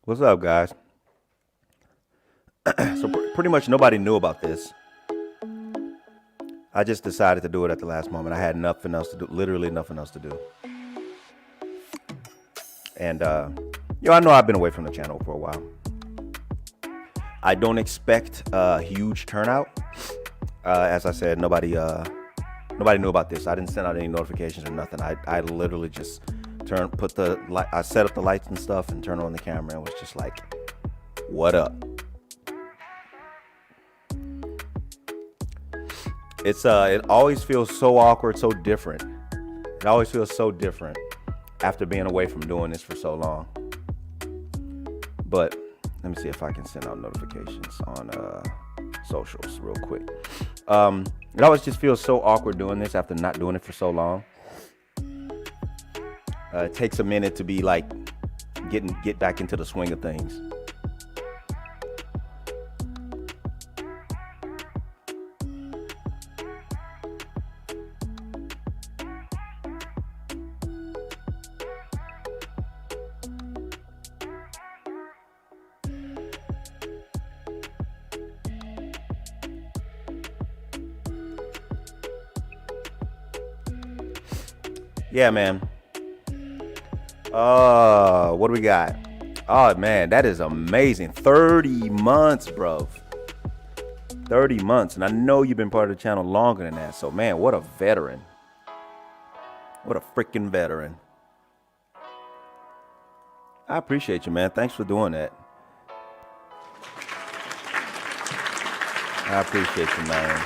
What's up, guys? So pretty much nobody knew about this. I just decided to do it at the last moment. I had nothing else to do, literally nothing else to do. And I know I've been away from the channel for a while. I don't expect a huge turnout. As I said, nobody knew about this. I didn't send out any notifications or nothing. I literally just I set up the lights and stuff and turned on the camera and was just like, what up? It always feels so awkward, so different. It always feels so different after being away from doing this for so long. But let me see if I can send out notifications on socials real quick. It always just feels so awkward doing this after not doing it for so long. It takes a minute to be like get back into the swing of things. Yeah, man. What do we got? Oh, man, that is amazing. 30 months, bro. 30 months. And I know you've been part of the channel longer than that. So, man, what a veteran. What a freaking veteran. I appreciate you, man. Thanks for doing that. I appreciate you, man.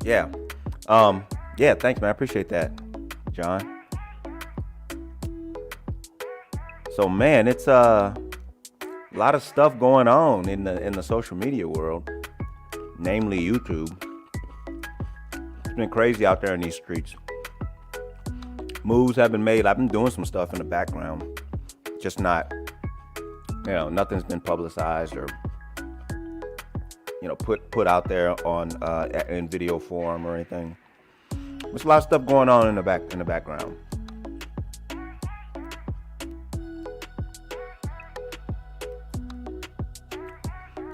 Yeah. Yeah, thanks, man. I appreciate that, John. So, man, it's a lot of stuff going on in the social media world, namely YouTube. It's been crazy out there in these streets. Moves have been made. I've been doing some stuff in the background, just not, nothing's been publicized or put out there on in video form or anything. There's a lot of stuff going on in the background.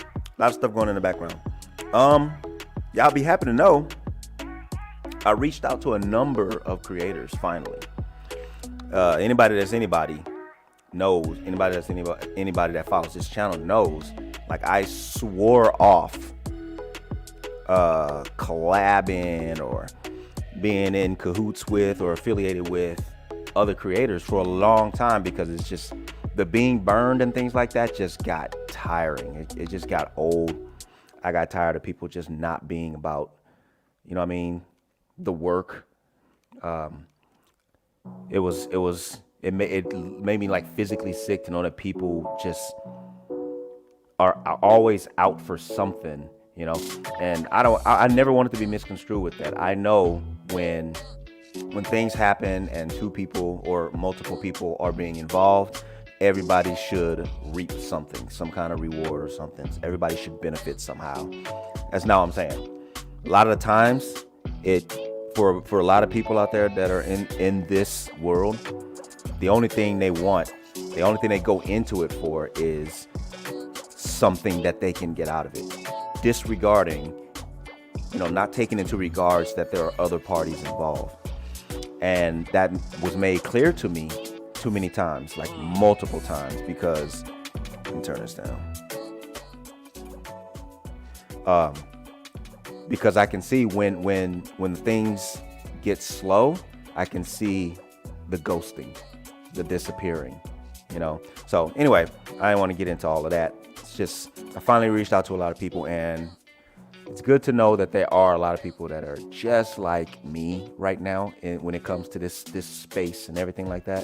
A lot of stuff going on in the background. Y'all be happy to know I reached out to a number of creators finally. Anybody that follows this channel knows, like, I swore off collabing or being in cahoots with or affiliated with other creators for a long time, because it's just the being burned and things like that just got tiring. It just got old. I got tired of people just not being about, the work. It made me like physically sick to know that people just are always out for something, and I never wanted to be misconstrued with that. I know when things happen and two people or multiple people are being involved, everybody should reap something, some kind of reward or something. Everybody should benefit somehow. That's not what I'm saying. A lot of the times, for a lot of people out there that are in this world, the only thing they go into it for is something that they can get out of it, disregarding, not taking into regards that there are other parties involved. And that was made clear to me too many times, like multiple times, because let me turn this down. Because I can see when things get slow, I can see the ghosting, the disappearing, So anyway, I didn't want to get into all of that. It's just, I finally reached out to a lot of people, and it's good to know that there are a lot of people that are just like me right now when it comes to this space and everything like that.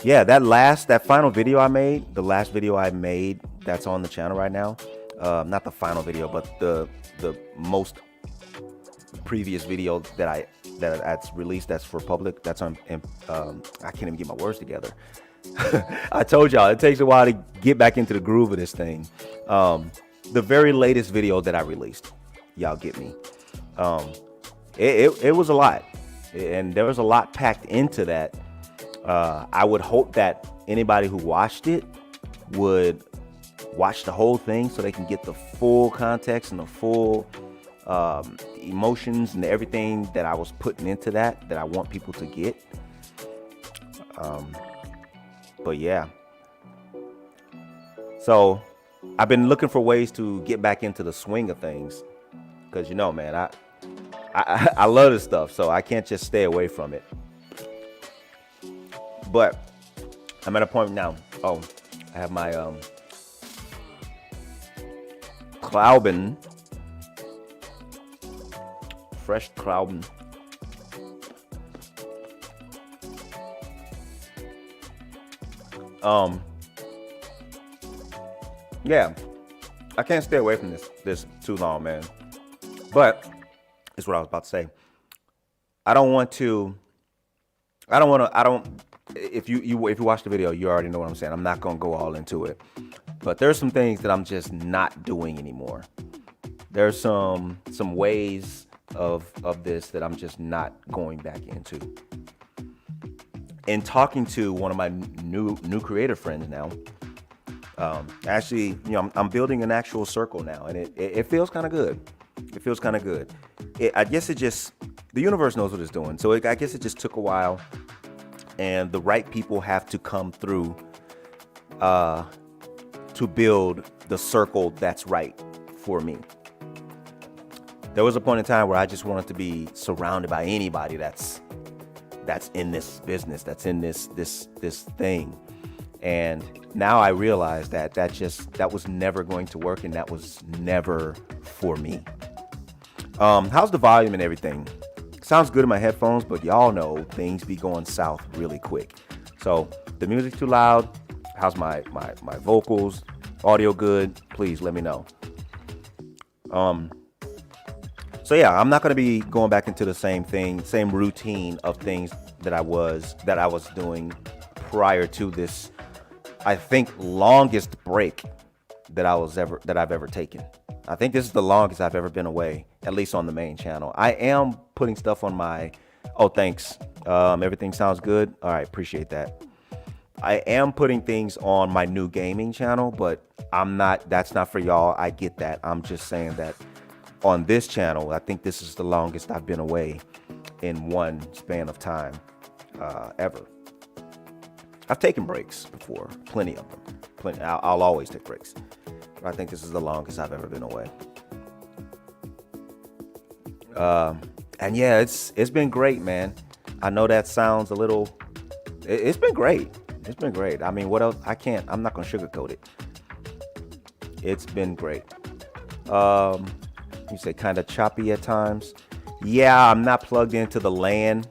Yeah, that final video I made, the last video I made that's on the channel right now, not the final video, but the most previous video that that's released, that's for public, that's on. I can't even get my words together. I told y'all it takes a while to get back into the groove of this thing. The very latest video that I released, y'all get me. It was a lot, and there was a lot packed into that. I would hope that anybody who watched it would watch the whole thing so they can get the full context and the full emotions and everything that I was putting into that I want people to get. But yeah, so I've been looking for ways to get back into the swing of things, because man, I love this stuff, so I can't just stay away from it. But I'm at a point now. Oh, I have my Klauben, fresh Klauben. Yeah, I can't stay away from this too long, man. But it's what I was about to say. If you watch the video, you already know what I'm saying. I'm not gonna go all into it, but there's some things that I'm just not doing anymore. There's some ways of this that I'm just not going back into. In talking to one of my new creative friends now, actually, I'm building an actual circle now, and it feels kind of good. It feels kind of good. I guess the universe knows what it's doing. So I guess it just took a while, and the right people have to come through to build the circle that's right for me. There was a point in time where I just wanted to be surrounded by anybody that's in this business, that's in this thing. And now I realize that was never going to work, and that was never for me. How's the volume and everything? Sounds good in my headphones, but y'all know things be going south really quick. So the music too loud? How's my vocals? Audio good? Please let me know. So yeah, I'm not going to be going back into the same routine of things that I was doing prior to this, I think, longest break that I've ever taken. I think this is the longest I've ever been away, at least on the main channel. I am putting stuff on my, thanks. Everything sounds good. All right, appreciate that. I am putting things on my new gaming channel, but that's not for y'all. I get that. I'm just saying that on this channel, I think this is the longest I've been away in one span of time ever. I've taken breaks before, plenty of them. I'll always take breaks. But I think this is the longest I've ever been away. And yeah, it's been great, man. I know that sounds a little. It's been great. It's been great. I mean, what else? I'm not gonna sugarcoat it. It's been great. You say kind of choppy at times. Yeah, I'm not plugged into the LAN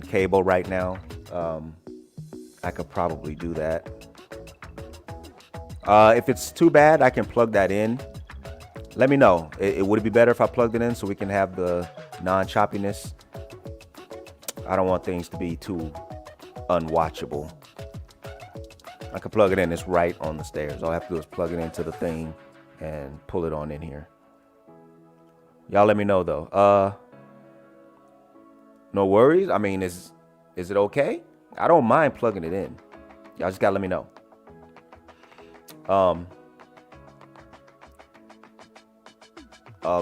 cable right now. I could probably do that. If it's too bad, I can plug that in. Let me know. Would it be better if I plugged it in so we can have the non-choppiness? I don't want things to be too unwatchable. I can plug it in. It's right on the stairs. All I have to do is plug it into the thing and pull it on in here. Y'all let me know though. No worries. I mean, is it okay? I don't mind plugging it in. Y'all just gotta let me know. All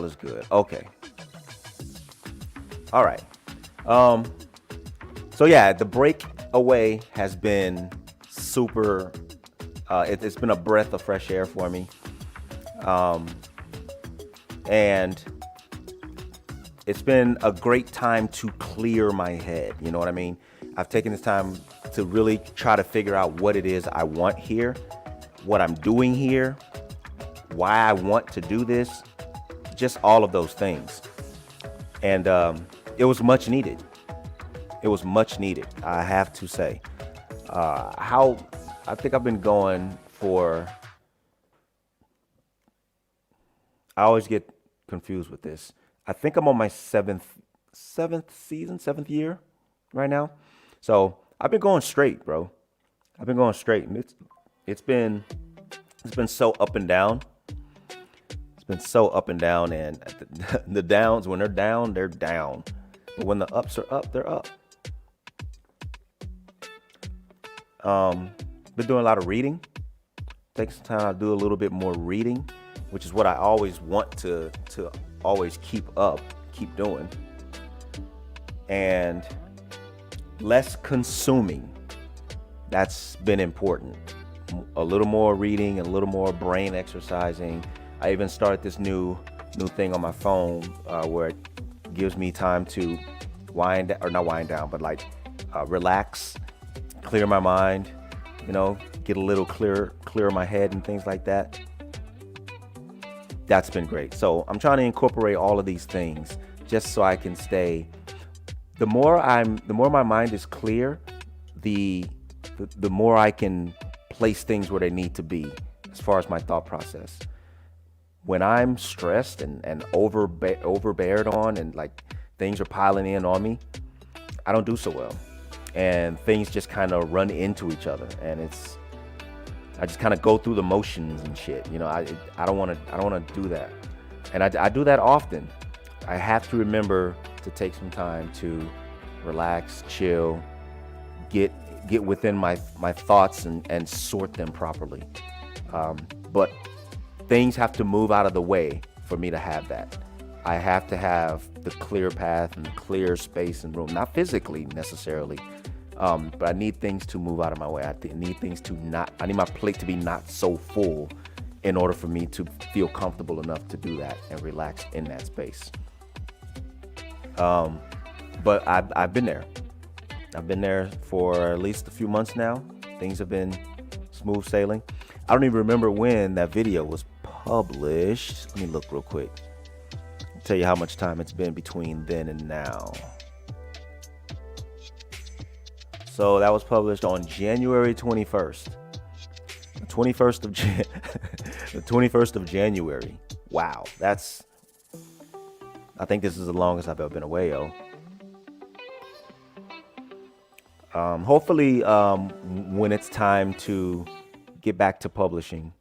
is good. Okay. All right. So yeah, the break away has been super. It's been a breath of fresh air for me. And it's been a great time to clear my head. You know what I mean? I've taken this time to really try to figure out what it is I want here, what I'm doing here, why I want to do this, just all of those things. And it was much needed. It was much needed, I have to say. I think I've been going for, I always get confused with this. I think I'm on my seventh seventh year right now. So I've been going straight, bro. I've been going straight, and it's been so up and down. It's been so up and down, and the downs, when they're down, they're down. But when the ups are up, they're up. Been doing a lot of reading. Take some time to do a little bit more reading, which is what I always want to always keep doing. And less consuming. That's been important. A little more reading, a little more brain exercising. I even started this new thing on my phone where it gives me time to not wind down, but like relax, clear my mind, get a little clear my head and things like that. That's been great. So I'm trying to incorporate all of these things just so I can stay. The more my mind is clear, the more I can place things where they need to be as far as my thought process. When I'm stressed and overbeared on, and like things are piling in on me, I don't do so well, and things just kind of run into each other, and I just kind of go through the motions and shit. I don't want to do that, and I do that often. I have to remember to take some time to relax, chill, get within my thoughts and sort them properly. But things have to move out of the way for me to have that. I have to have the clear path and clear space and room, not physically necessarily, but I need things to move out of my way. I need my plate to be not so full in order for me to feel comfortable enough to do that and relax in that space. But I've been there. I've been there for at least a few months now. Things have been smooth sailing. I don't even remember when that video was published. Let me look real quick. I'll tell you how much time it's been between then and now. So that was published on January 21st. The 21st of January. Wow, I think this is the longest I've ever been away, yo. Hopefully, when it's time to get back to publishing,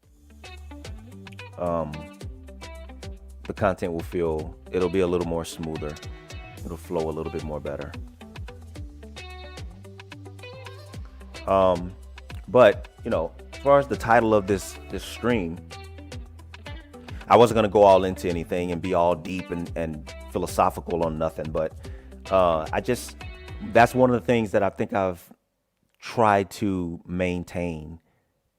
the content it'll be a little more smoother. It'll flow a little bit more better. But, as far as the title of this stream, I wasn't going to go all into anything and be all deep and philosophical on nothing, but that's one of the things that I think I've tried to maintain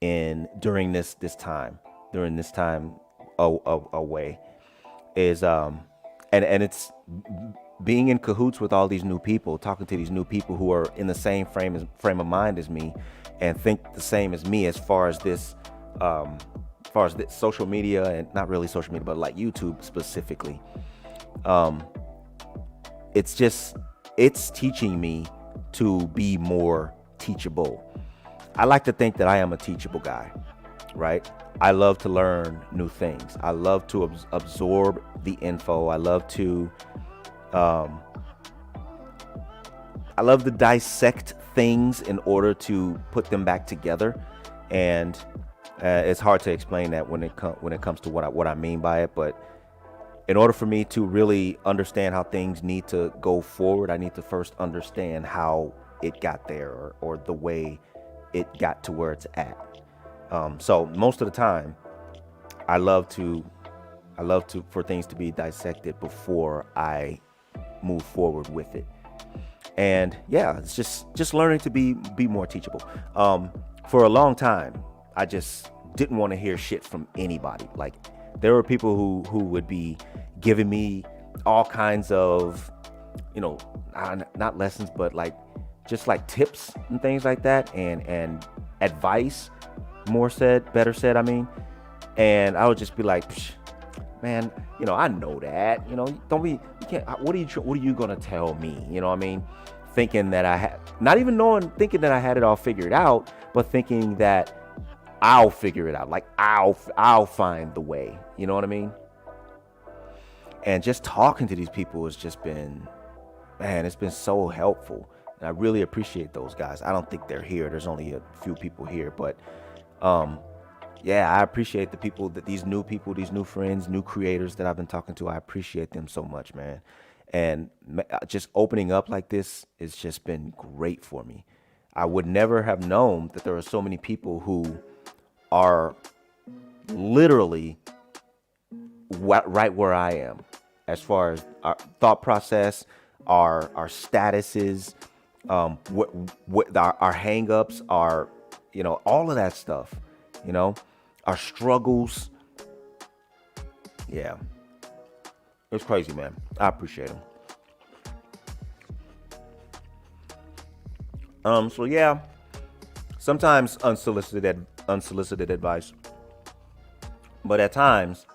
during this time away is and it's being in cahoots with all these new people, talking to these new people who are in the same frame of mind as me and think the same as me as far as this social media, and not really social media, but like YouTube specifically. It's teaching me to be more teachable. I like to think that I am a teachable guy, right? I love to learn new things. I love to absorb the info. I love to dissect things in order to put them back together. And it's hard to explain that when it comes to what I mean by it, but in order for me to really understand how things need to go forward, I need to first understand how it got there or the way it got to where it's at. So most of the time, I love for things to be dissected before I move forward with it. And yeah, it's just learning to be more teachable. For a long time, I just didn't want to hear shit from anybody. Like, there were people who would be giving me all kinds of, not lessons, but just tips and things like that, and advice, better said, I mean. And I would just be like, man, I know that, don't be, you can't, what are you going to tell me? You know what I mean? Thinking that thinking that I had it all figured out, but thinking that I'll figure it out. Like I'll find the way, you know what I mean? And just talking to these people has just been man, it's been so helpful. And I really appreciate those guys. I don't think they're here. There's only a few people here, but yeah, I appreciate the people these new friends, new creators that I've been talking to. I appreciate them so much, man. And just opening up like this has just been great for me. I would never have known that there are so many people who are literally right where I am, as far as our thought process, our statuses, what our hangups, our, all of that stuff, our struggles. Yeah, it's crazy, man. I appreciate them. So yeah, sometimes unsolicited advice, but at times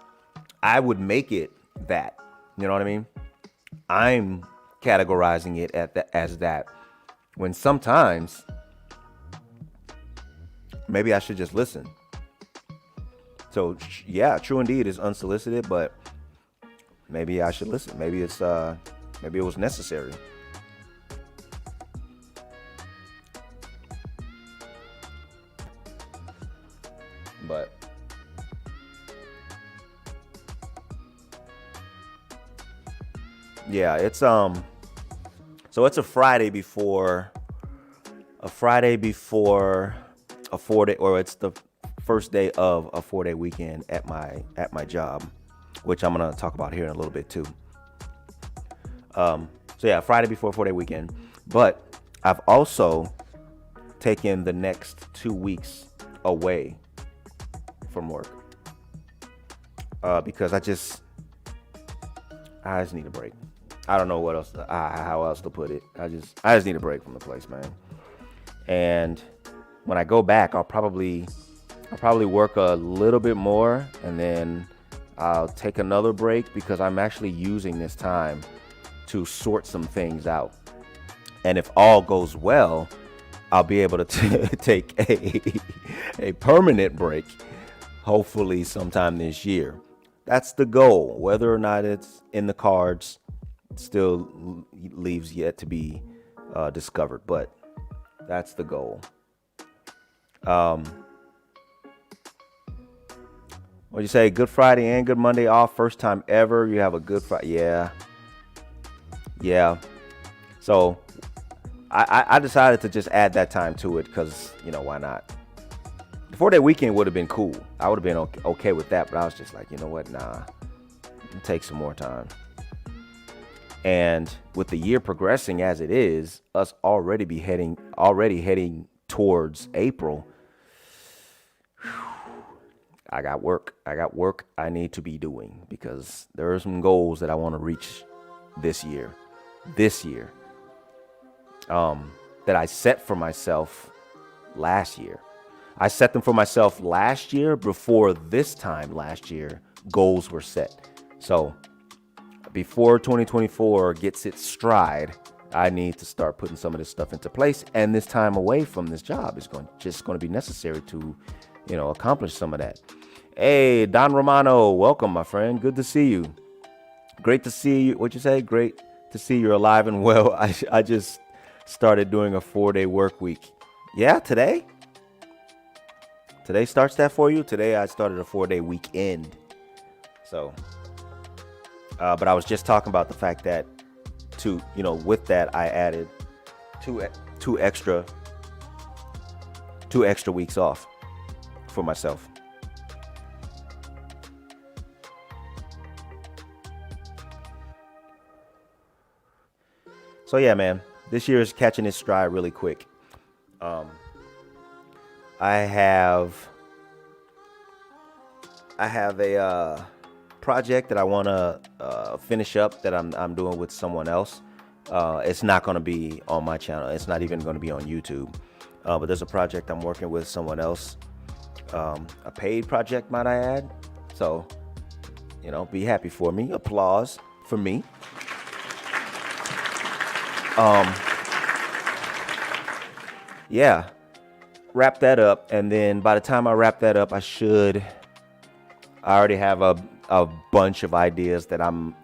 I would make it that. You know what I mean? I'm categorizing it as that, when sometimes maybe I should just listen. So yeah, true indeed is unsolicited, but maybe I should listen. Maybe it was necessary. But yeah, it's so it's a Friday before a 4-day, or it's the first day of a 4-day weekend at my job, which I'm gonna talk about here in a little bit too. So yeah, Friday before a 4-day weekend, but I've also taken the next 2 weeks away from work because I just need a break. I don't know what else, how else to put it. I just need a break from the place, man. And when I go back, I'll probably work a little bit more, and then I'll take another break because I'm actually using this time to sort some things out. And if all goes well, I'll be able to take a permanent break, hopefully sometime this year. That's the goal. Whether or not it's in the cards still leaves yet to be discovered, but that's the goal. What you say? Good Friday and Good Monday off. First time ever. You have a Good Friday. Yeah. So I decided to just add that time to it because, why not? The 4-day weekend would have been cool. I would have been okay with that, but I was just like, you know what? Nah, it'll take some more time. And with the year progressing as it is, us already heading towards April. I got work I need to be doing because there are some goals that I want to reach this year. That I set for myself last year. I set them for myself last year. Before this time last year, goals were set. So before 2024 gets its stride, I need to start putting some of this stuff into place. And this time away from this job is going to be necessary to, accomplish some of that. Hey, Don Romano, welcome, my friend. Good to see you. Great to see you. What'd you say? Great to see you're alive and well. I just started doing a 4-day work week. Yeah, today starts that for you. Today I started a 4-day weekend. So, but I was just talking about the fact that with that I added two extra weeks off for myself. So yeah, man, this year is catching its stride really quick. I have a project that I want to finish up that I'm doing with someone else. It's not going to be on my channel. It's not even going to be on YouTube. But there's a project I'm working with someone else. A paid project, might I add. So, be happy for me. Applause for me. Yeah, wrap that up, and then by the time I wrap that up, I already have a bunch of ideas that I'm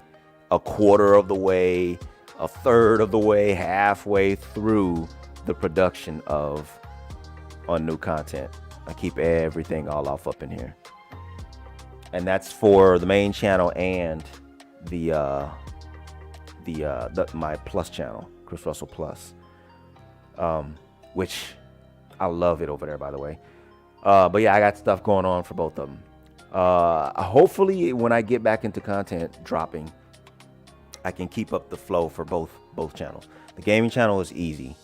a quarter of the way, a third of the way, halfway through the production on new content. I keep everything all off up in here. And that's for the main channel and my plus channel, Chris Russell Plus, which I love it over there, by the way. But yeah, I got stuff going on for both of them. Hopefully, when I get back into content dropping, I can keep up the flow for both channels. The gaming channel is easy.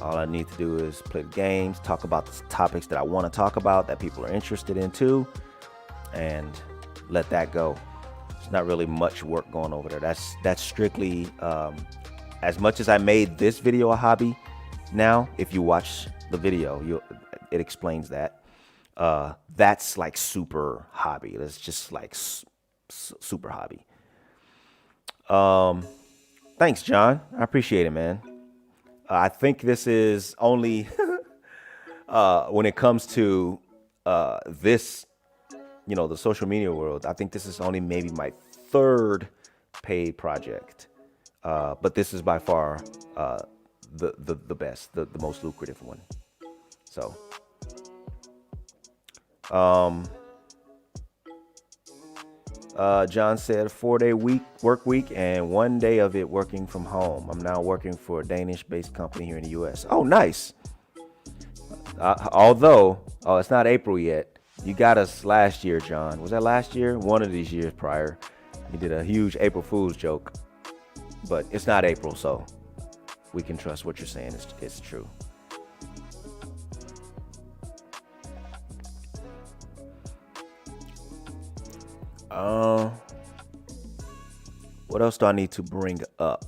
All I need to do is play the games, talk about the topics that I want to talk about that people are interested in too, and let that go. It's not really much work going over there. That's strictly, as much as I made this video a hobby, now if you watch the video, it explains that. That's like super hobby. That's just like super hobby. Thanks, John. I appreciate it, man. I think this is only when it comes to this, the social media world, I think this is only maybe my third paid project. But this is by far the best, the most lucrative one. So, John said 4-day work week and 1 day of it working from home. I'm now working for a Danish-based company here in the U.S. Oh, nice. Although it's not April yet. You got us last year, John. Was that last year? One of these years prior. You did a huge April Fool's joke. But it's not April, so we can trust what you're saying is true. What else do I need to bring up?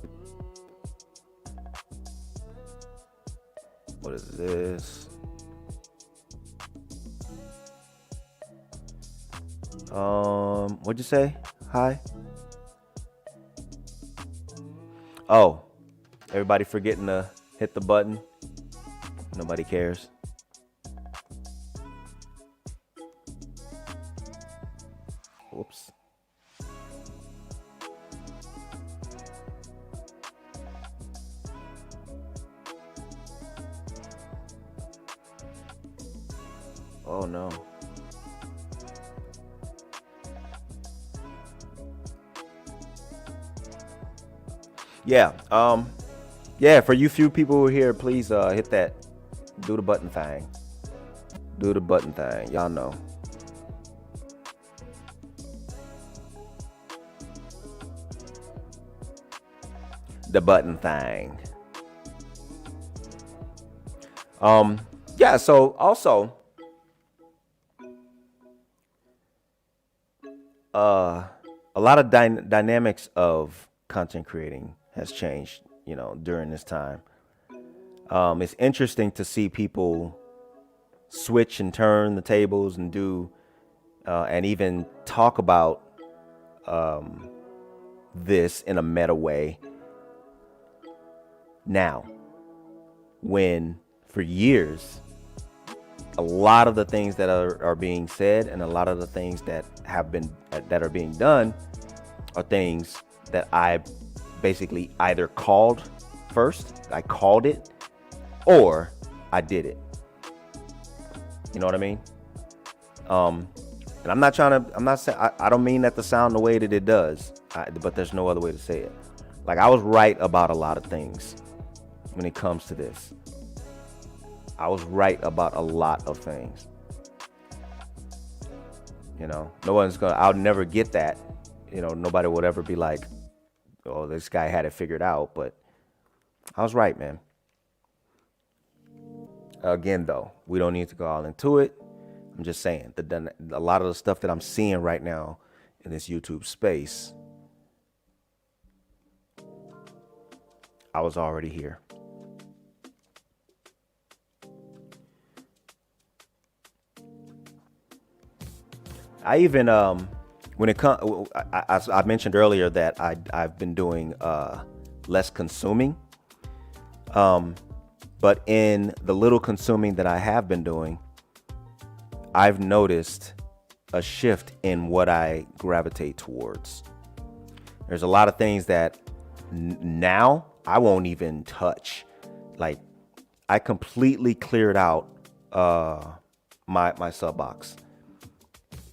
What is this? What'd you say? Hi? Oh, everybody forgetting to hit the button. Nobody cares. Whoops. Oh no. Yeah. Yeah, for you few people who are here, please hit that do the button thing. Do the button thing. Y'all know. The button thing. Yeah, so also a lot of dynamics of content creating has changed, during this time. It's interesting to see people switch and turn the tables and do and even talk about this in a meta way now, when for years a lot of the things that are being said and a lot of the things that are being done are things that I basically either called first, I called it, or I did it. You know what I mean? And I'm not saying, I don't mean that to sound the way that it does, but there's no other way to say it. Like, I was right about a lot of things when it comes to this. I was right about a lot of things. I'll never get that. Nobody would ever be like, oh, this guy had it figured out, but I was right, man. Again, though, we don't need to go all into it. I'm just saying that a lot of the stuff that I'm seeing right now in this YouTube space, I was already here. I even when it comes, I mentioned earlier that I've been doing less consuming, but in the little consuming that I have been doing, I've noticed a shift in what I gravitate towards. There's a lot of things that Now I won't even touch. Like, I completely cleared out my sub box.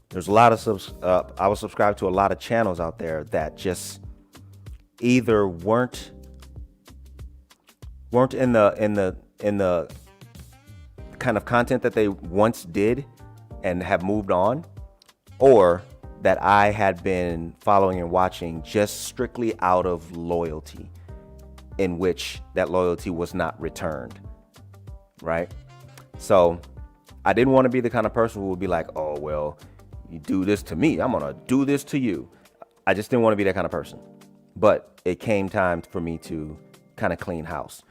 There's a lot of I was subscribed to a lot of channels out there that just either weren't in the kind of content that they once did and have moved on, or that I had been following and watching just strictly out of loyalty, in which that loyalty was not returned, right? So I didn't want to be the kind of person who would be like, oh, well, you do this to me, I'm gonna do this to you. I just didn't want to be that kind of person. But it came time for me to kind of clean house.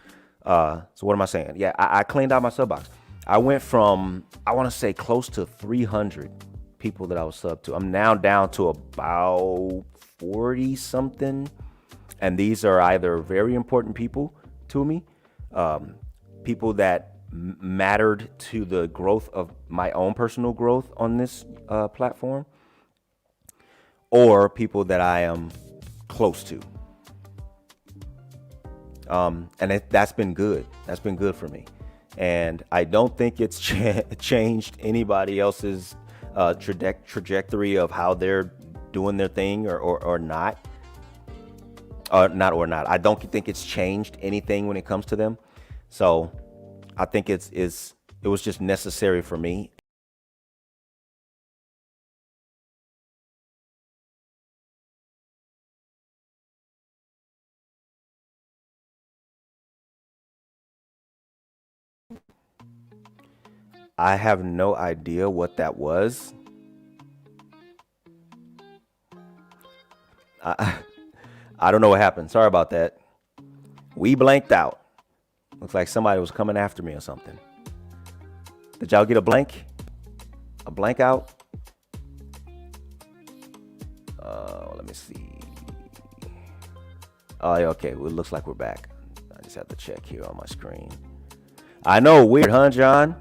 So what am I saying? Yeah, I cleaned out my sub box. I went from, I want to say, close to 300 people that I was sub to. I'm now down to about 40 something. And these are either very important people to me, people that mattered to the growth of my own personal growth on this platform, or people that I am close to. And that's been good. That's been good for me. And I don't think it's changed anybody else's trajectory of how they're doing their thing or not. I don't think it's changed anything when it comes to them. So I think it was just necessary for me. I have no idea what that was. I don't know what happened. Sorry about that. We blanked out. Looks like somebody was coming after me or something. Did y'all get a blank? A blank out? Let me see. Oh, yeah, okay. Well, it looks like we're back. I just have to check here on my screen. I know, weird, huh, John?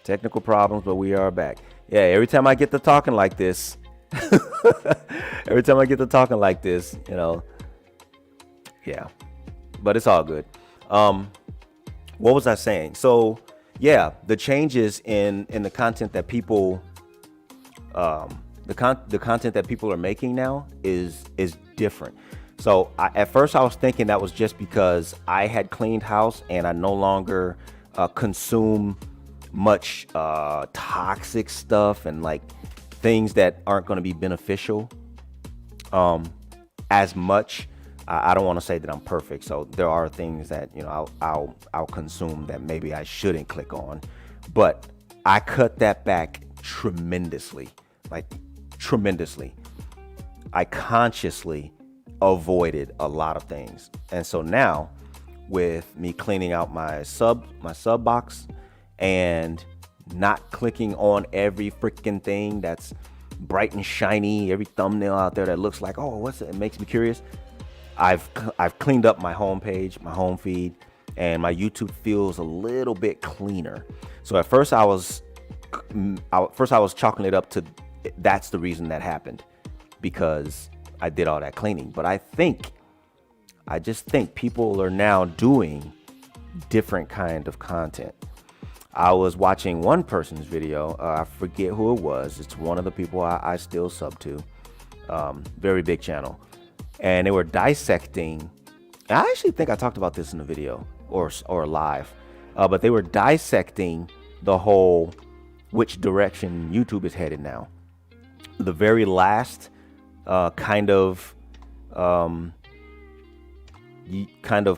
Technical problems, but we are back. Yeah, every time I get to talking like this, you know, yeah, but it's all good. What was I saying? So yeah, the changes in the content that people, the content that people are making now is different. So at first I was thinking that was just because I had cleaned house and I no longer consume much toxic stuff and like things that aren't going to be beneficial as much. I don't want to say that I'm perfect, so there are things that, you know, I'll consume that maybe I shouldn't click on, but I cut that back tremendously, like tremendously. I consciously avoided a lot of things, and so now with me cleaning out my sub box and not clicking on every freaking thing that's bright and shiny, every thumbnail out there that looks like, oh, what's it? It makes me curious. I've cleaned up my home page, my home feed, and my YouTube feels a little bit cleaner. So at first I was chalking it up to that's the reason that happened, because I did all that cleaning. But I just think people are now doing different kind of content. I was watching one person's video. I forget who it was. It's one of the people I still sub to. Very big channel. And they were dissecting. I actually think I talked about this in a video or live. But they were dissecting the whole which direction YouTube is headed now. The very last kind of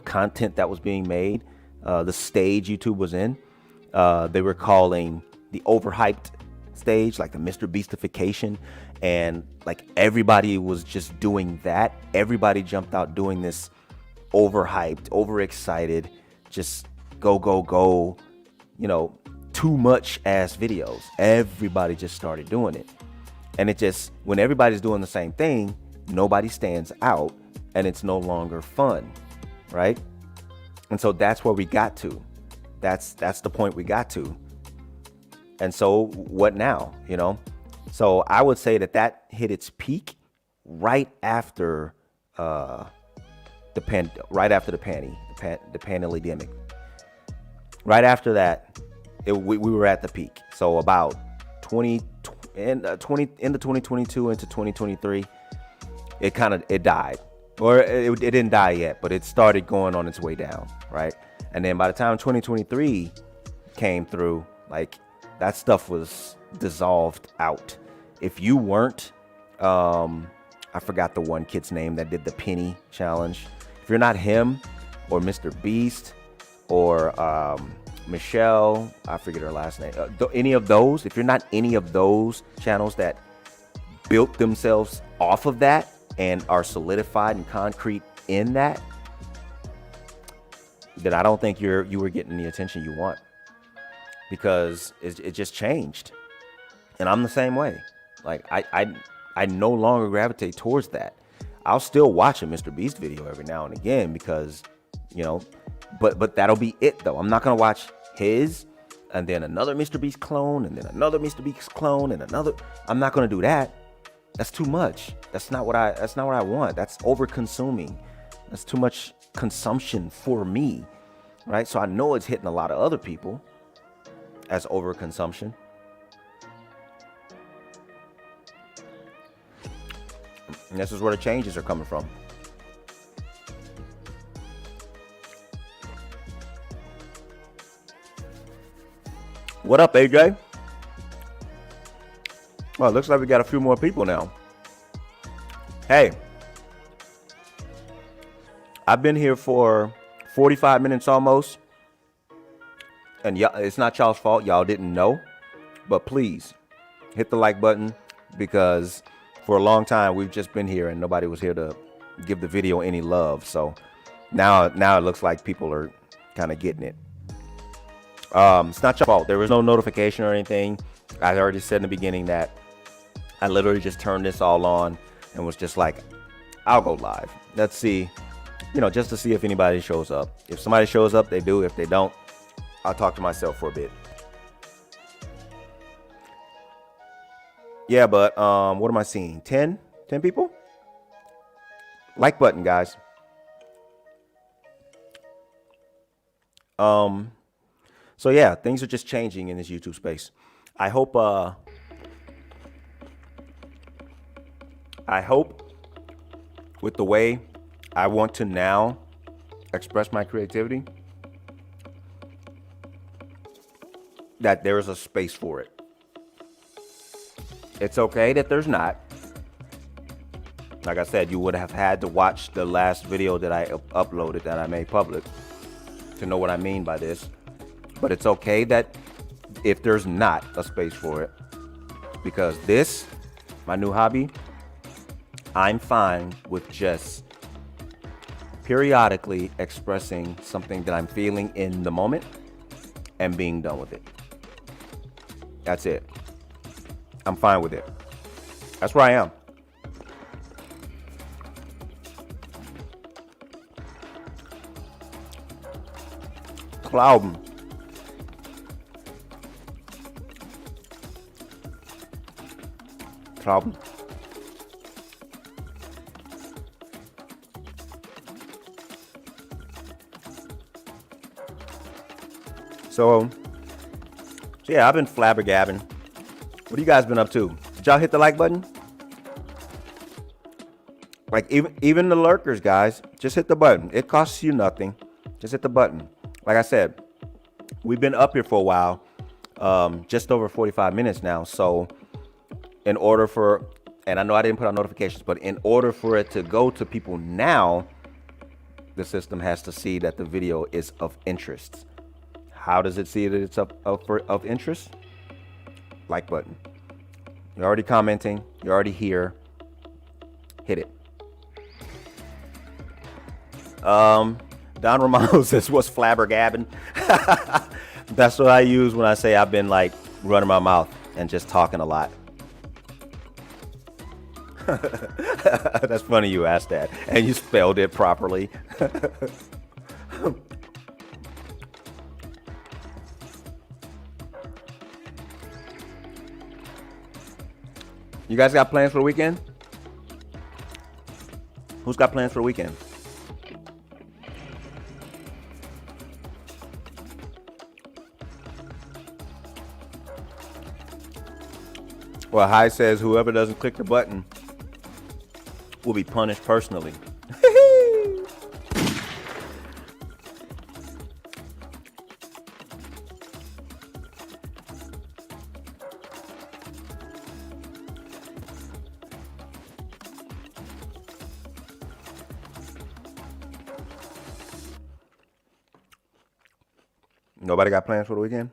content that was being made, the stage YouTube was in, they were calling the overhyped stage, like the Mr. Beastification, and like everybody was just doing that. Everybody jumped out doing this overhyped, overexcited, just go, you know, too much ass videos. Everybody just started doing it. And it just, when everybody's doing the same thing, nobody stands out and it's no longer fun, right? And so that's where we got to. That's the point we got to. And so what now, you know? So I would say that hit its peak right after right after the pandemic. Right after that, we were at the peak. So about 2022 into 2023, it died, or it didn't die yet, but it started going on its way down, right? And then by the time 2023 came through, like, that stuff was dissolved out. If you weren't, I forgot the one kid's name that did the penny challenge. If you're not him or Mr. Beast or Michelle, I forget her last name, any of those, if you're not any of those channels that built themselves off of that and are solidified and concrete in that, then I don't think you were getting the attention you want, because it just changed. And I'm the same way. Like, I no longer gravitate towards that. I'll still watch a Mr. Beast video every now and again because, but that'll be it though. I'm not gonna watch his and then another Mr. Beast clone and then another Mr. Beast clone and another. I'm not gonna do that. That's too much. That's not what I want. That's over consuming. That's too much consumption for me, right? So I know it's hitting a lot of other people as overconsumption. And this is where the changes are coming from. What up, AJ? Well, it looks like we got a few more people now. Hey, I've been here for 45 minutes almost. And y'all, it's not y'all's fault. Y'all didn't know. But please hit the like button, because for a long time we've just been here and nobody was here to give the video any love. So now it looks like people are kind of getting it. It's not your fault. There was no notification or anything. I already said in the beginning that I literally just turned this all on and was just like, I'll go live. Let's see, just to see if anybody shows up. If somebody shows up, they do. If they don't, I'll talk to myself for a bit. Yeah, but what am I seeing? 10 people? Like button, guys. So yeah, things are just changing in this YouTube space. I hope with the way I want to now express my creativity, that there is a space for it. It's okay that there's not. Like I said, you would have had to watch the last video that I uploaded, that I made public, to know what I mean by this. But it's okay that if there's not a space for it, because this, my new hobby, I'm fine with just periodically expressing something that I'm feeling in the moment and being done with it. That's it. I'm fine with it. That's where I am. Cloud. So yeah, I've been flabbergabbing. What have you guys been up to? Did y'all hit the like button? Like, even the lurkers, guys, just hit the button. It costs you nothing. Just hit the button. Like I said, we've been up here for a while, just over 45 minutes now. So in order for, and I know I didn't put out notifications, but in order for it to go to people now, the system has to see that the video is of interest. How does it see that it's of interest? Like button. You're already commenting. You're already here. Hit it. Don Romano says, what's flabbergabbing? That's what I use when I say I've been like running my mouth and just talking a lot. That's funny you asked that. And you spelled it properly. You guys got plans for the weekend? Who's got plans for the weekend? Well, Hi says whoever doesn't click the button will be punished personally. Nobody got plans for the weekend?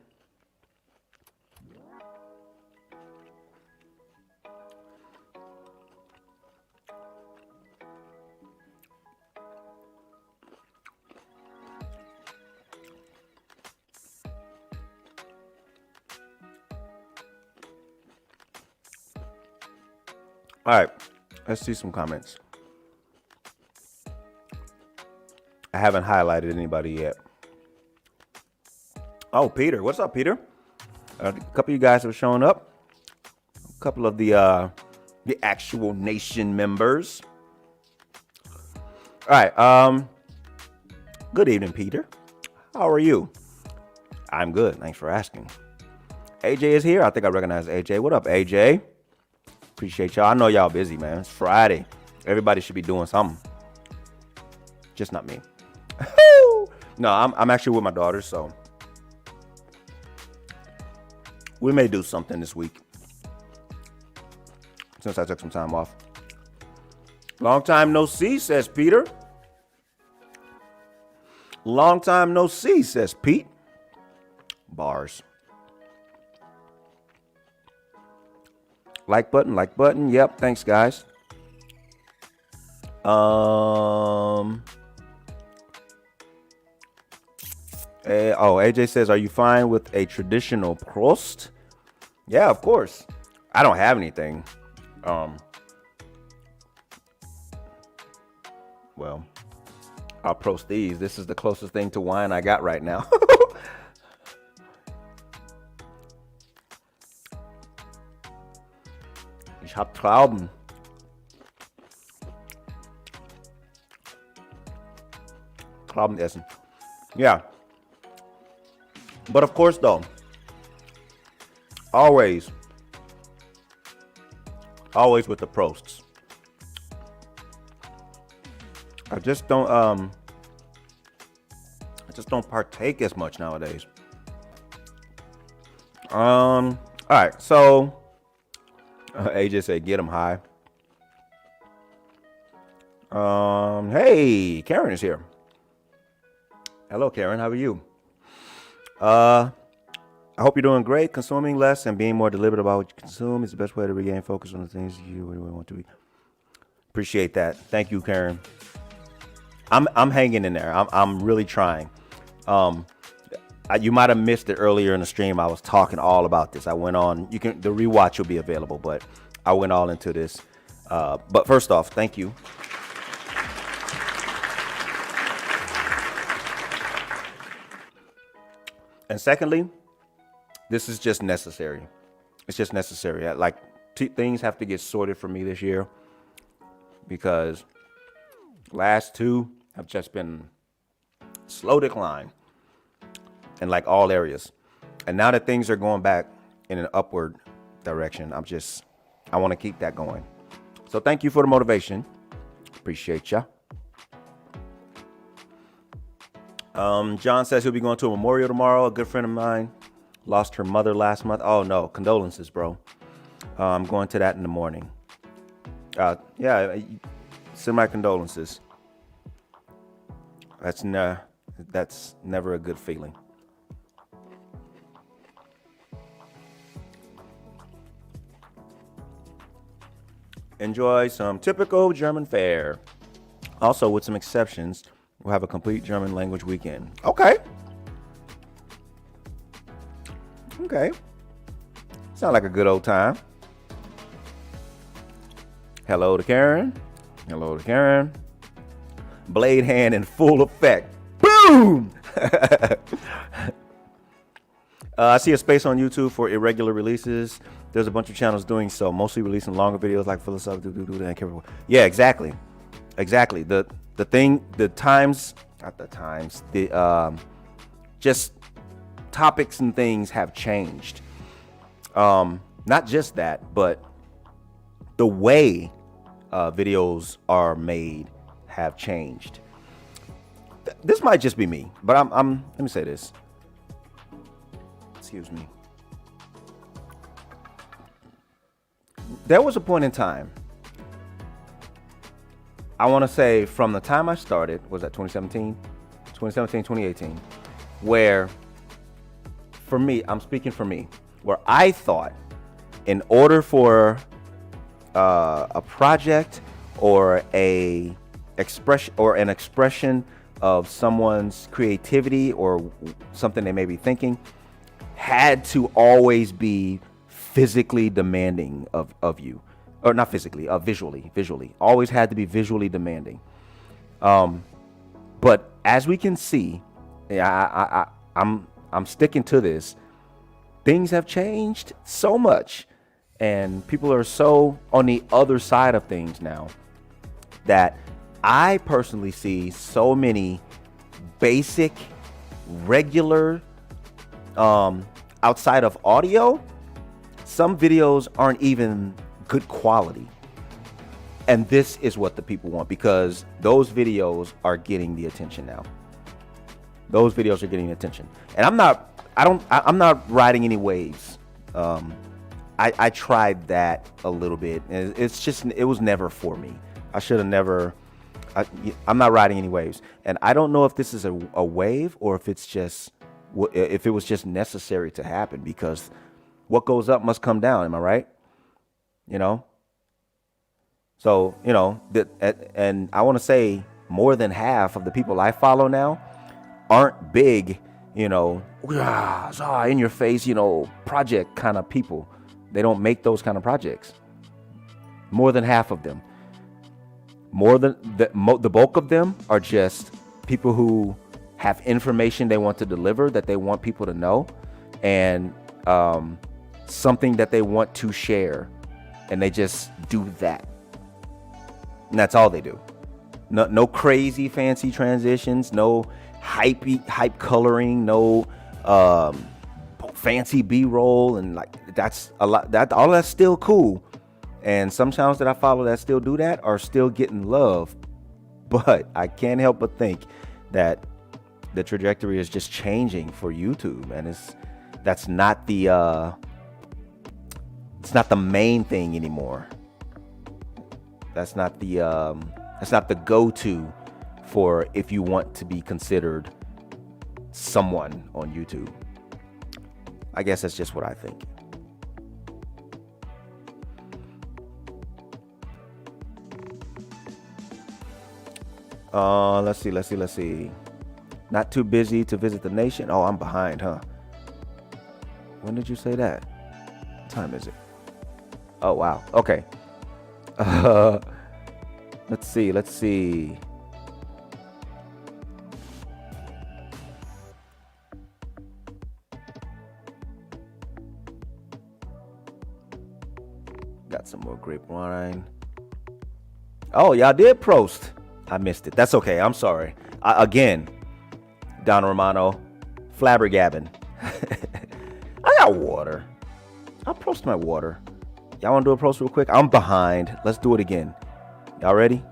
All right, let's see some comments. I haven't highlighted anybody yet. Oh, Peter. What's up, Peter? A couple of you guys have shown up. A couple of the actual Nation members. All right. Good evening, Peter. How are you? I'm good. Thanks for asking. AJ is here. I think I recognize AJ. What up, AJ? Appreciate y'all. I know y'all busy, man. It's Friday. Everybody should be doing something. Just not me. No, I'm actually with my daughter, so we may do something this week since I took some time off. Long time no see, says Peter. Long time no see, says Pete. Bars. Like button, like button. Yep, thanks, guys. AJ says, are you fine with a traditional Prost? Yeah, of course. I don't have anything. Well, I'll Prost these. This is the closest thing to wine I got right now. Ich hab Trauben. Trauben essen. Yeah. But of course, though, always with the Prosts. I just don't partake as much nowadays. All right, so AJ said get them high. Hey, Karen is here. Hello, Karen. How are you? I hope you're doing great. Consuming less and being more deliberate about what you consume is the best way to regain focus on the things you really want to be. Appreciate that. Thank you, Karen. I'm hanging in there. I'm really trying. You might have missed it earlier in the stream. I was talking all about this. I went on. The rewatch will be available, but I went all into this. But first off, thank you. And secondly, this is just necessary. It's just necessary. Things have to get sorted for me this year because last two have just been slow decline in like all areas. And now that things are going back in an upward direction, I want to keep that going. So thank you for the motivation. Appreciate ya. John says he'll be going to a memorial tomorrow. A good friend of mine lost her mother last month. Oh no, condolences, bro. I'm going to that in the morning. Yeah, send my condolences. That's never a good feeling. Enjoy some typical German fare. Also, with some exceptions, we'll have a complete German language weekend. Okay. Sound like a good old time. Hello to Karen. Blade hand in full effect. Boom! I see a space on YouTube for irregular releases. There's a bunch of channels doing so, mostly releasing longer videos like philosophical. Yeah, exactly. Exactly. The times, not the times, the just topics and things have changed. Not just that, but the way videos are made have changed. This might just be me, but I'm let me say this. Excuse me. There was a point in time, I want to say from the time I started, was that 2017, 2018, where for me, I'm speaking for me, where I thought in order for a project or a expression or an expression of someone's creativity or something they may be thinking had to always be physically demanding of you, or not physically, visually, always had to be visually demanding. But as we can see, I'm sticking to this. Things have changed so much, and people are so on the other side of things now that I personally see so many basic, regular, outside of audio, some videos aren't even good quality. And this is what the people want, because those videos are getting the attention now. Those videos are getting attention. And I'm not riding any waves. I tried that a little bit. It was never for me. I should have never. I'm not riding any waves, and I don't know if this is a wave or if it was just necessary to happen, because what goes up must come down. Am I right? You know. So and I want to say more than half of the people I follow now aren't big, in your face, project kind of people. They don't make those kind of projects. More than half of them. More than the bulk of them are just people who have information they want to deliver, that they want people to know, and something that they want to share, and they just do that. And that's all they do. No crazy fancy transitions, no hype coloring, no fancy B-roll, and that's a lot. All that's still cool. And some channels that I follow that still do that are still getting love. But I can't help but think that the trajectory is just changing for YouTube, and that's not the main thing anymore. That's not the go-to for if you want to be considered someone on YouTube. I guess that's just what I think. Let's see. Not too busy to visit the nation. Oh, I'm behind, huh? When did you say that? What time is it? Oh, wow. Okay. Let's see. Got some more grape wine. Oh, y'all did prost. I missed it. That's okay. I'm sorry. Again, Don Romano, flabbergabbing. I got water. I'll prost my water. Y'all want to do a prost real quick? I'm behind. Let's do it again. Y'all ready?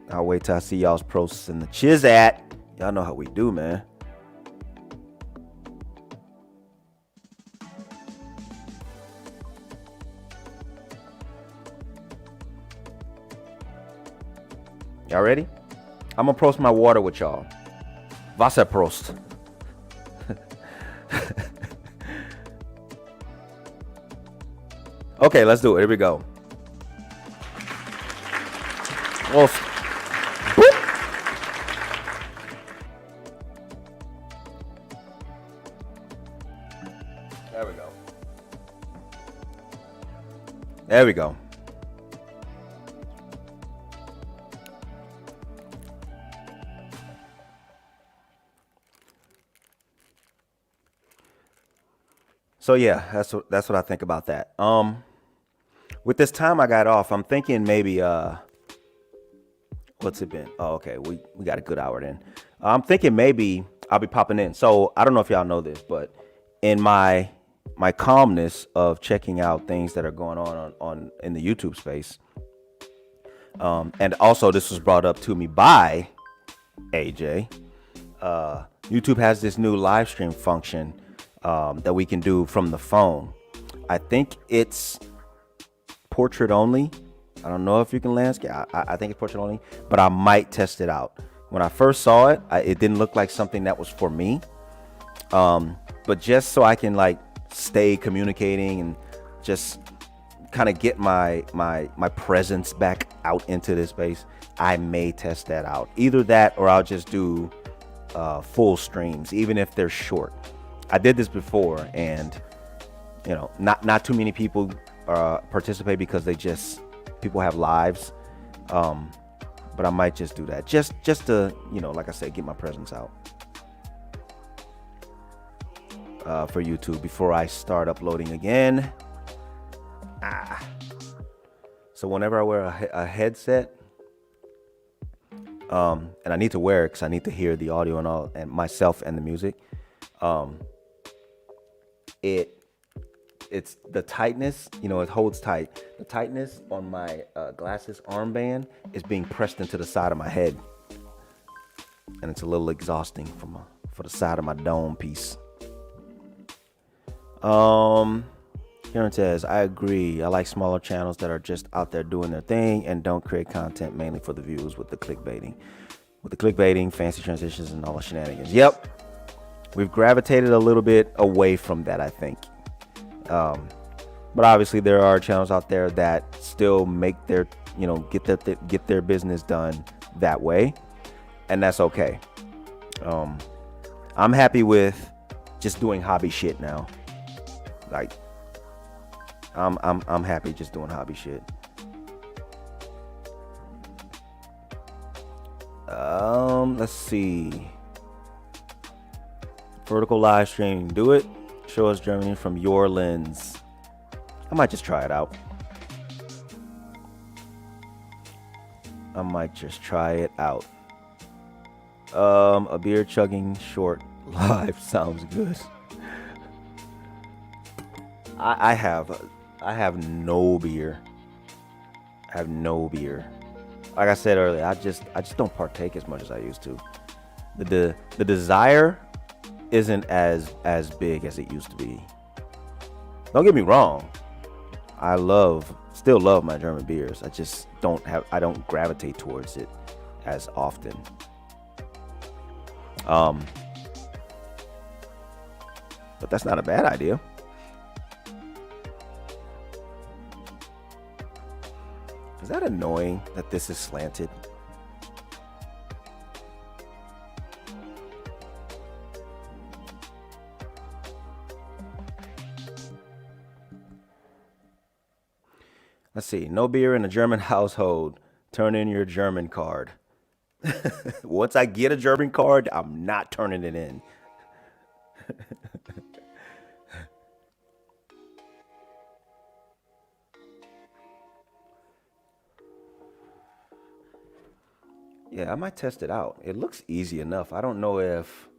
I'll wait till I see y'all's prosts in the chiz at. Y'all know how we do, man. Y'all ready? I'm gonna prost my water with y'all. Wasser prost. Okay, let's do it. Here we go. Prost. Boop. There we go. There we go. So yeah, that's what I think about that. With this time I got off, I'm thinking maybe what's it been? Oh, okay, we got a good hour then. I'm thinking maybe I'll be popping in. So I don't know if y'all know this, but in my calmness of checking out things that are going on in the YouTube space, and also this was brought up to me by AJ. YouTube has this new live stream function that we can do from the phone. I think it's portrait only. I don't know if you can landscape. I think it's portrait only, but I might test it out. When I first saw it, it didn't look like something that was for me. But just so I can like stay communicating and just kind of get my presence back out into this space, I may test that out. Either that or I'll just do full streams, even if they're short. I did this before, and you know, not too many people participate because people have lives. But I might just do that just to, you know, like I said, get my presence out for YouTube before I start uploading again. So whenever I wear a headset, and I need to wear it because I need to hear the audio and all, and myself and the music, it's the tightness, you know, it holds tight. The tightness on my glasses armband is being pressed into the side of my head, and it's a little exhausting for the side of my dome piece. Karen says, I agree. I like smaller channels that are just out there doing their thing and don't create content mainly for the views with the clickbaiting, fancy transitions, and all the shenanigans. Yep. We've gravitated a little bit away from that, I think. But obviously there are channels out there that still make their, you know, get their business done that way. And that's okay. I'm happy with just doing hobby shit now. Like, I'm happy just doing hobby shit. Let's see. Vertical live stream, do it. Show us Germany from your lens. I might just try it out. A beer chugging short live sounds good. I have no beer. Like I said earlier, I just don't partake as much as I used to. The desire isn't as big as it used to be. Don't get me wrong. I still love my German beers. I don't gravitate towards it as often. But that's not a bad idea. Is that annoying that this is slanted? Let's see. No beer in a German household. Turn in your German card. Once I get a German card, I'm not turning it in. Yeah, I might test it out. It looks easy enough. I don't know if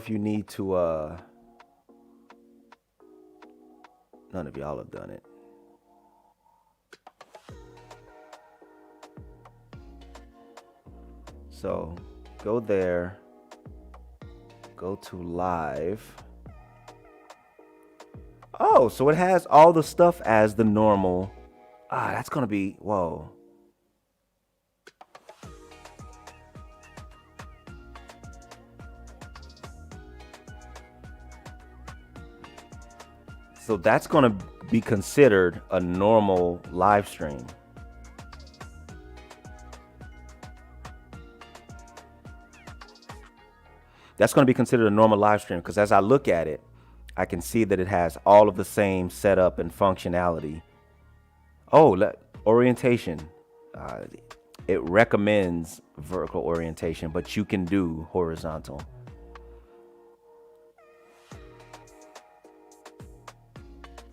you need to none of y'all have done it. So go there, go to live. Oh, so it has all the stuff as the normal. That's gonna be, whoa. So that's gonna be considered a normal live stream. That's gonna be considered a normal live stream because as I look at it, I can see that it has all of the same setup and functionality. Oh, orientation. It recommends vertical orientation, but you can do horizontal.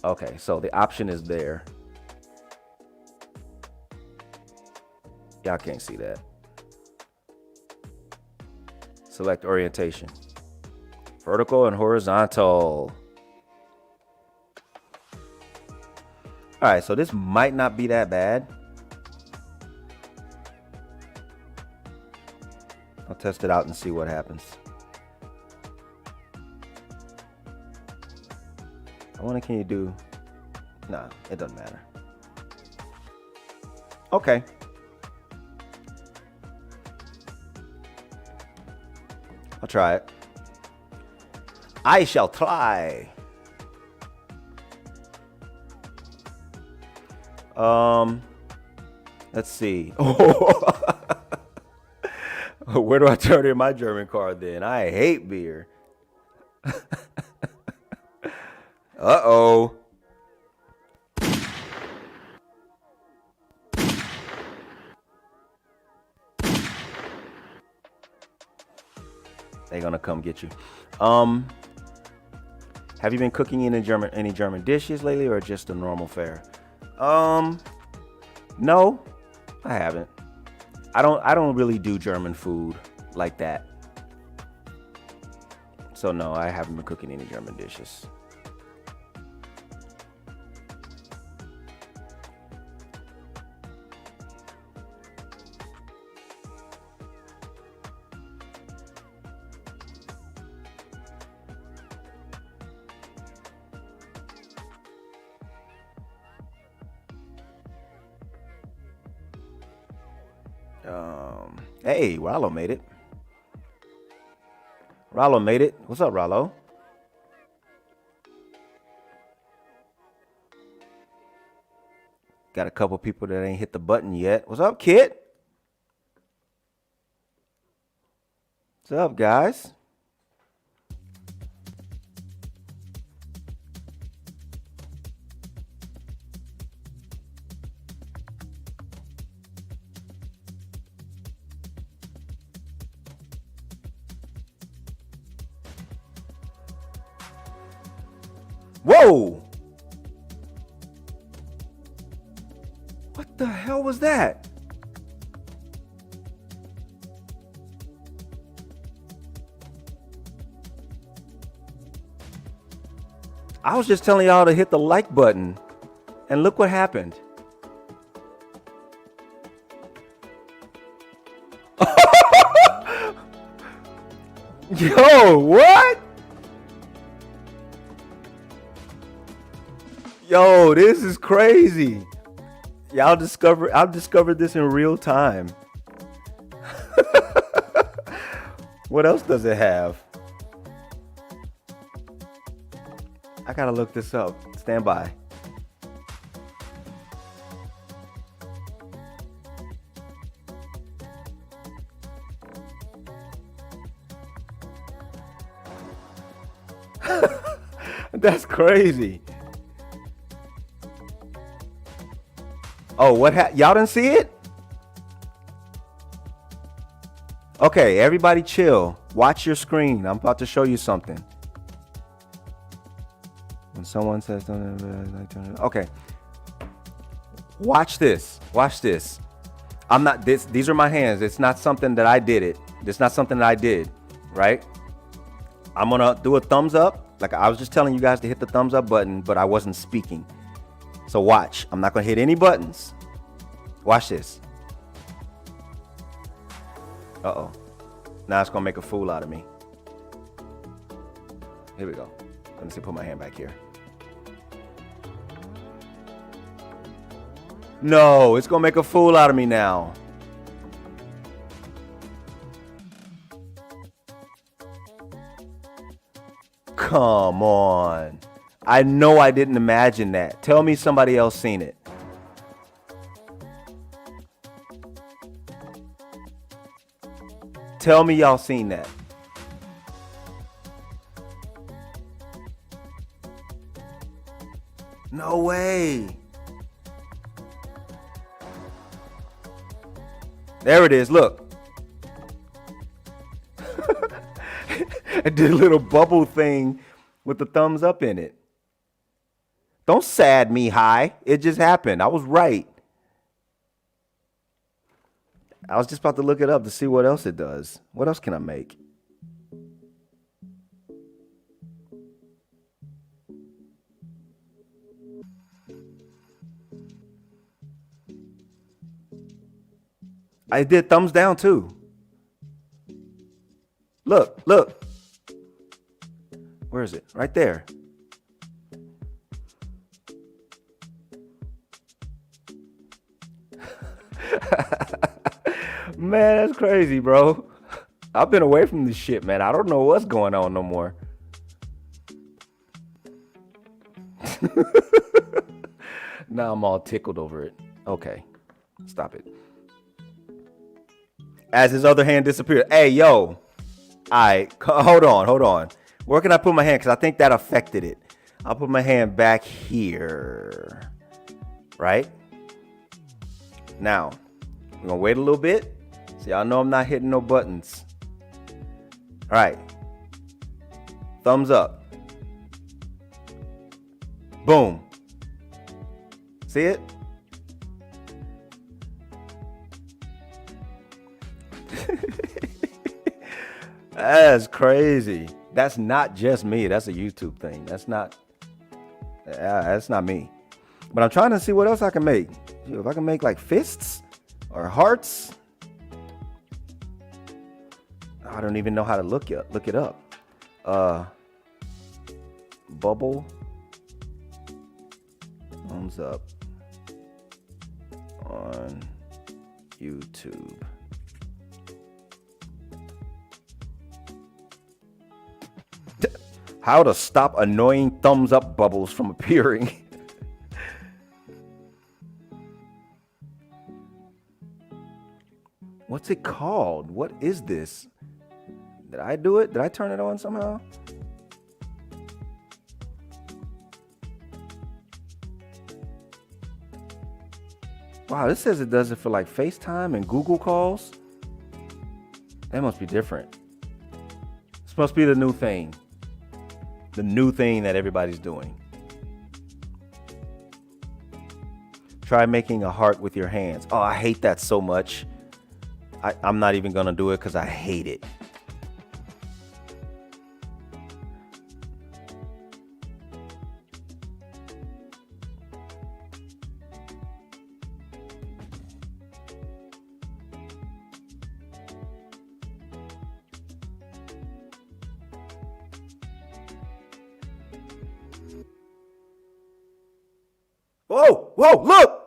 Okay, so the option is there. Y'all can't see that. Select orientation. Vertical and horizontal. All right, so this might not be that bad. I'll test it out and see what happens. I wonder, can you do? Nah, it doesn't matter. Okay. I'll try it. I shall try. Let's see. Where do I turn in my German card then? I hate beer. Uh-oh. They're gonna come get you. Have you been cooking any German dishes lately, or just a normal fare? No, I haven't. I don't really do German food like that. So no, I haven't been cooking any German dishes. Hey, Rollo made it. Rollo made it. What's up, Rollo? Got a couple people that ain't hit the button yet. What's up, Kit? What's up, guys? Whoa! What the hell was that? I was just telling y'all to hit the like button, and look what happened. Yo, what? Yo, this is crazy. I've discovered this in real time. What else does it have? I gotta look this up. Stand by. That's crazy. Oh, y'all didn't see it? Okay, everybody chill. Watch your screen. I'm about to show you something. When someone says something, okay. Watch this. Watch this. These are my hands. It's not something that I did it. It's not something that I did, right? I'm gonna do a thumbs up. Like I was just telling you guys to hit the thumbs up button, but I wasn't speaking. So watch. I'm not gonna hit any buttons. Watch this. Uh-oh. Now it's gonna make a fool out of me. Here we go. Let me see, put my hand back here. No, it's gonna make a fool out of me now. Come on. I know I didn't imagine that. Tell me somebody else seen it. Tell me y'all seen that. No way. There it is. Look. It did a little bubble thing with the thumbs up in it. Don't sad me high. It just happened. I was right. I was just about to look it up to see what else it does. What else can I make? I did thumbs down too. Look, look. Where is it? Right there. Man, that's crazy, bro. I've been away from this shit, man. I don't know what's going on no more. Now I'm all tickled over it. Okay, stop it. As his other hand disappeared. Hey, yo. All right, hold on. Where can I put my hand? Because I think that affected it. I'll put my hand back here. Right? Now, we're going to wait a little bit. So y'all know I'm not hitting no buttons. All right. Thumbs up. Boom. See it? That's crazy. That's not just me. That's a YouTube thing. That's not me. But I'm trying to see what else I can make. If I can make like fists or hearts. I don't even know how to look it up. Bubble. Thumbs up on YouTube. How to stop annoying thumbs up bubbles from appearing. What's it called? What is this? Did I do it? Did I turn it on somehow? Wow, this says it does it for like FaceTime and Google calls. That must be different. This must be the new thing. The new thing that everybody's doing. Try making a heart with your hands. Oh, I hate that so much. I'm not even going to do it because I hate it. Whoa, look!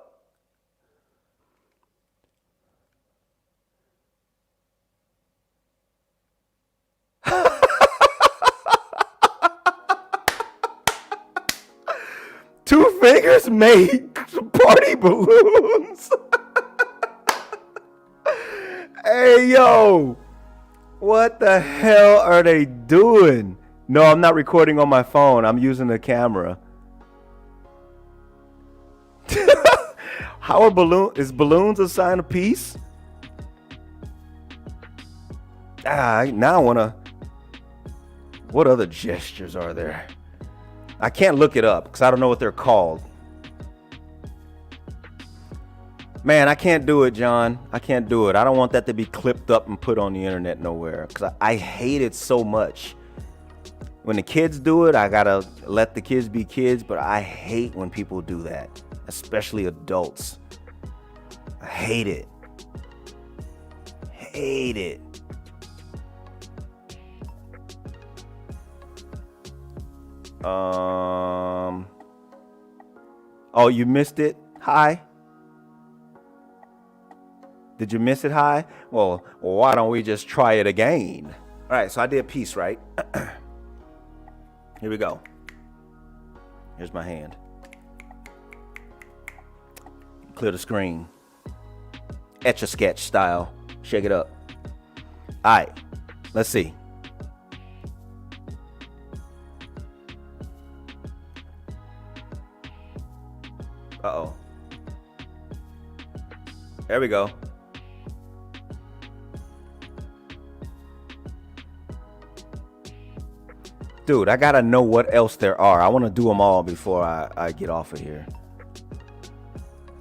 Two fingers make party balloons. Hey, yo. What the hell are they doing? No, I'm not recording on my phone. I'm using the camera. How are balloons a sign of peace? Now I wanna. What other gestures are there? I can't look it up because I don't know what they're called. Man, I can't do it, John. I can't do it. I don't want that to be clipped up and put on the internet nowhere because I hate it so much. When the kids do it, I gotta let the kids be kids, but I hate when people do that. Especially adults. I hate it. Hate it. Oh, you missed it? Hi? Did you miss it? Hi? Well, why don't we just try it again? All right, so I did peace, right? Here we go. Here's my hand. Clear the screen. Etch-a-sketch style. Shake it up. All right. Let's see. Uh-oh. There we go. Dude, I gotta know what else there are. I want to do them all before I get off of here.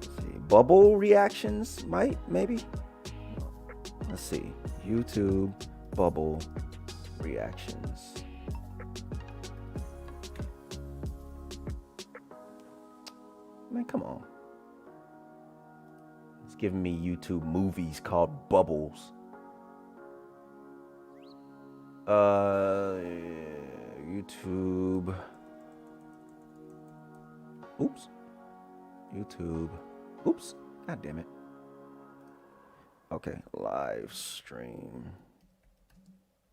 Let's see. Bubble reactions, maybe. Let's see. YouTube bubble reactions. Man, come on. It's giving me YouTube movies called Bubbles. YouTube. Oops. YouTube. Oops. God damn it. Okay. Live stream.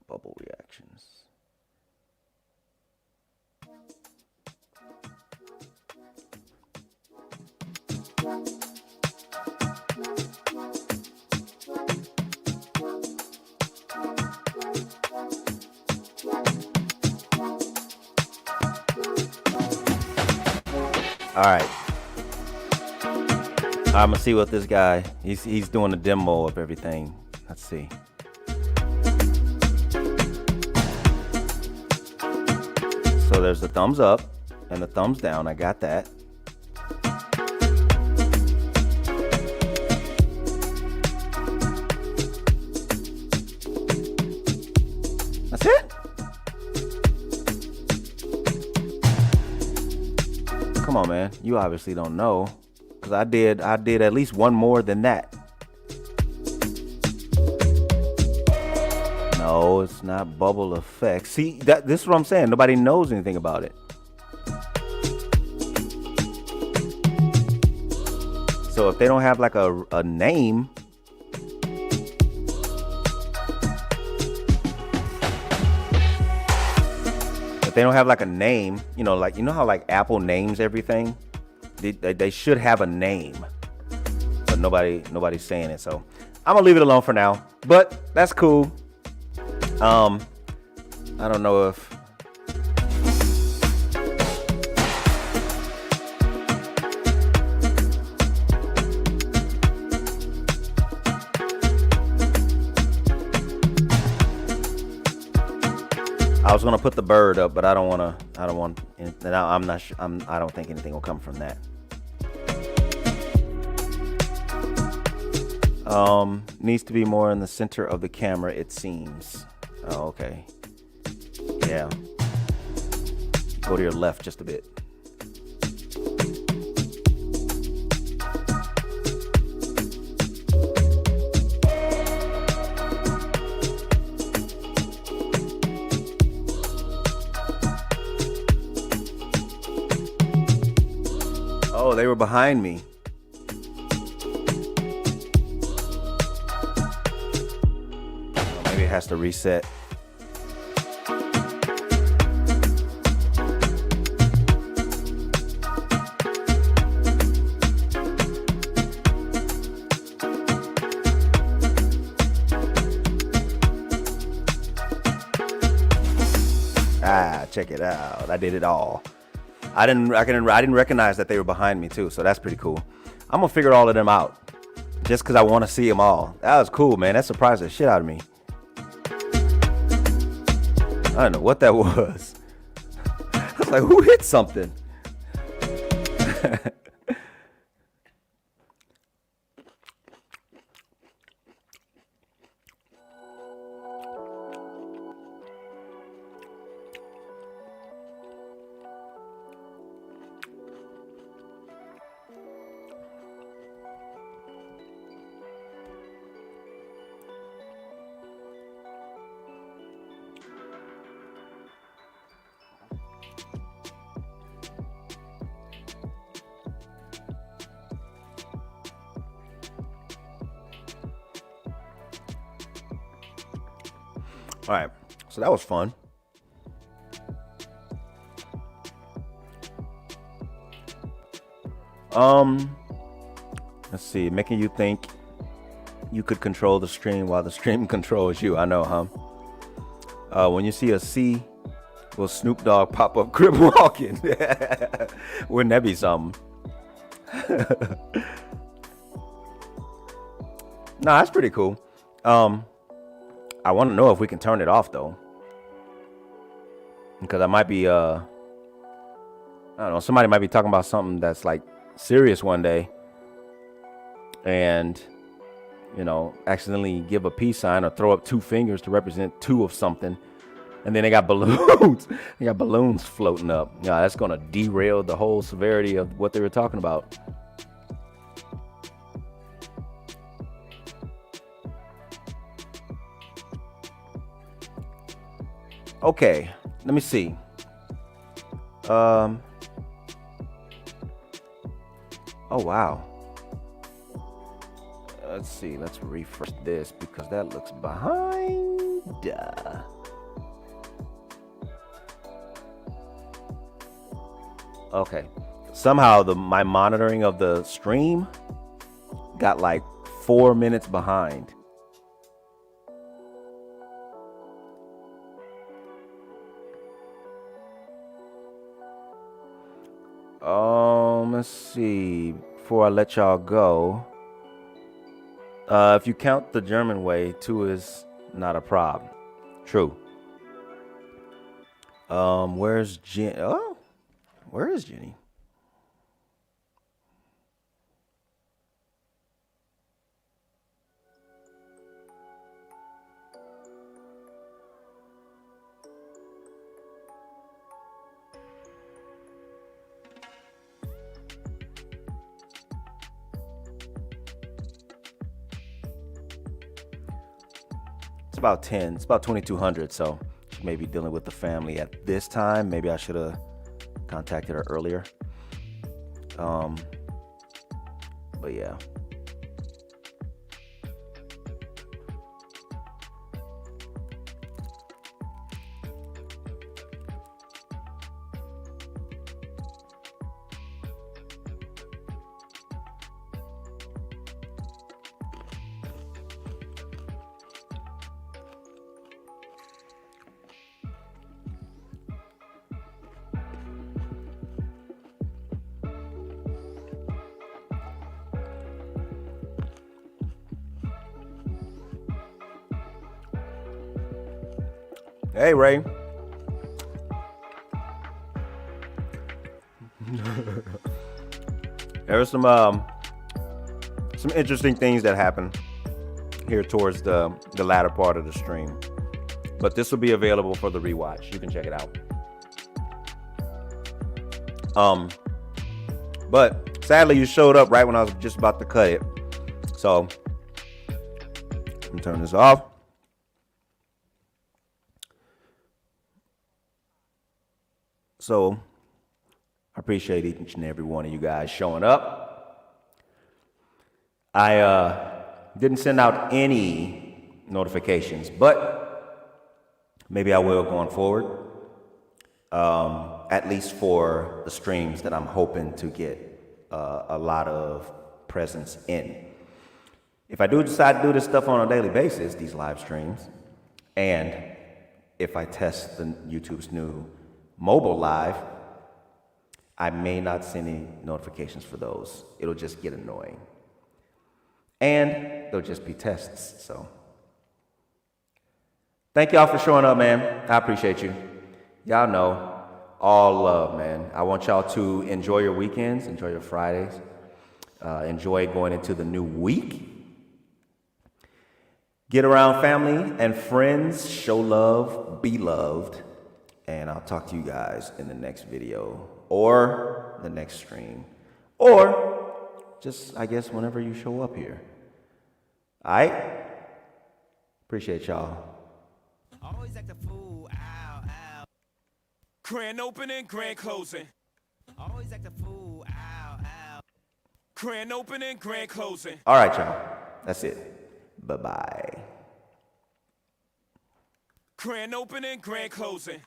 Bubble reactions. All right. I'm gonna see what this guy. He's doing a demo of everything. Let's see. So there's the thumbs up and the thumbs down. I got that. That's it. Come on, man. You obviously don't know, because I did at least one more than that. No, it's not bubble effect. See, this is what I'm saying. Nobody knows anything about it. So if they don't have like a name, if they don't have like a name, you know how like Apple names everything? They should have a name, but nobody's saying it. So I'm gonna leave it alone for now, but that's cool. I don't know if I was gonna put the bird up, but I don't want. I'm not. I don't think anything will come from that. Needs to be more in the center of the camera, it seems. Oh, okay. Yeah. Go to your left just a bit. Oh, they were behind me. Oh, maybe it has to reset. Check it out. I did it all. I didn't recognize that they were behind me too, so that's pretty cool. I'm gonna figure all of them out just because I want to see them all. That was cool, man. That surprised the shit out of me. I don't know what that was. I was like, who hit something? All right, so that was fun. Let's see, making you think you could control the stream while the stream controls you. I know, huh? When you see a C, will Snoop Dogg pop up crib walking? Wouldn't that be something? Nah, that's pretty cool. I want to know if we can turn it off though. because I might be, I don't know, somebody might be talking about something that's like serious one day, and accidentally give a peace sign or throw up 2 fingers to represent 2 of something, and then they got balloons. They got balloons floating up. Yeah, that's gonna derail the whole severity of what they were talking about. Okay, let me see. Oh wow. Let's see. Let's refresh this because that looks behind. Okay. Somehow my monitoring of the stream got like 4 minutes behind. Let's see. Before I let y'all go, if you count the German way, 2 is not a problem. True. Where's Jen? Oh, where is Jenny? It's about 10. It's about 2200. So she may be dealing with the family at this time. Maybe I should have contacted her earlier. But yeah. Hey, Ray. There are some interesting things that happen here towards the latter part of the stream, but this will be available for the rewatch. You can check it out. But sadly, you showed up right when I was just about to cut it, so let me turn this off. So I appreciate each and every one of you guys showing up. I didn't send out any notifications, but maybe I will going forward, at least for the streams that I'm hoping to get a lot of presence in. If I do decide to do this stuff on a daily basis, these live streams, and if I test YouTube's new mobile live, I may not send any notifications for those. It'll just get annoying. And they'll just be tests, so. Thank y'all for showing up, man. I appreciate you. Y'all know, all love, man. I want y'all to enjoy your weekends, enjoy your Fridays, enjoy going into the new week. Get around family and friends, show love, be loved. And I'll talk to you guys in the next video or the next stream or just, I guess, whenever you show up here. All right? Appreciate y'all. Always act a fool, ow, ow. Grand opening, grand closing. Always act a fool, ow, ow. Grand opening, grand closing. All right, y'all. That's it. Bye-bye. Grand opening, grand closing.